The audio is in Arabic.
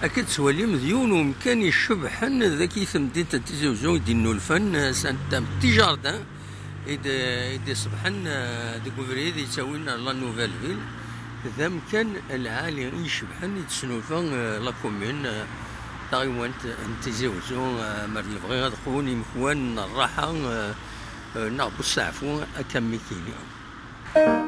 أكيد سوالي مزيون ومكان يشبحن ذاك يثمدين تيزي-ouzou يدينو الفن سانتا بتي جاردان إذا صبحن ديكوفري إذا يساوينا لا نوفيل فيل ذا مكان العالي يشبحن يتسنوفا لا كومين تايوان تيزي-ouzou مريض غير خواني مخوان الراحة نعبو السعفو أكمل كيلي.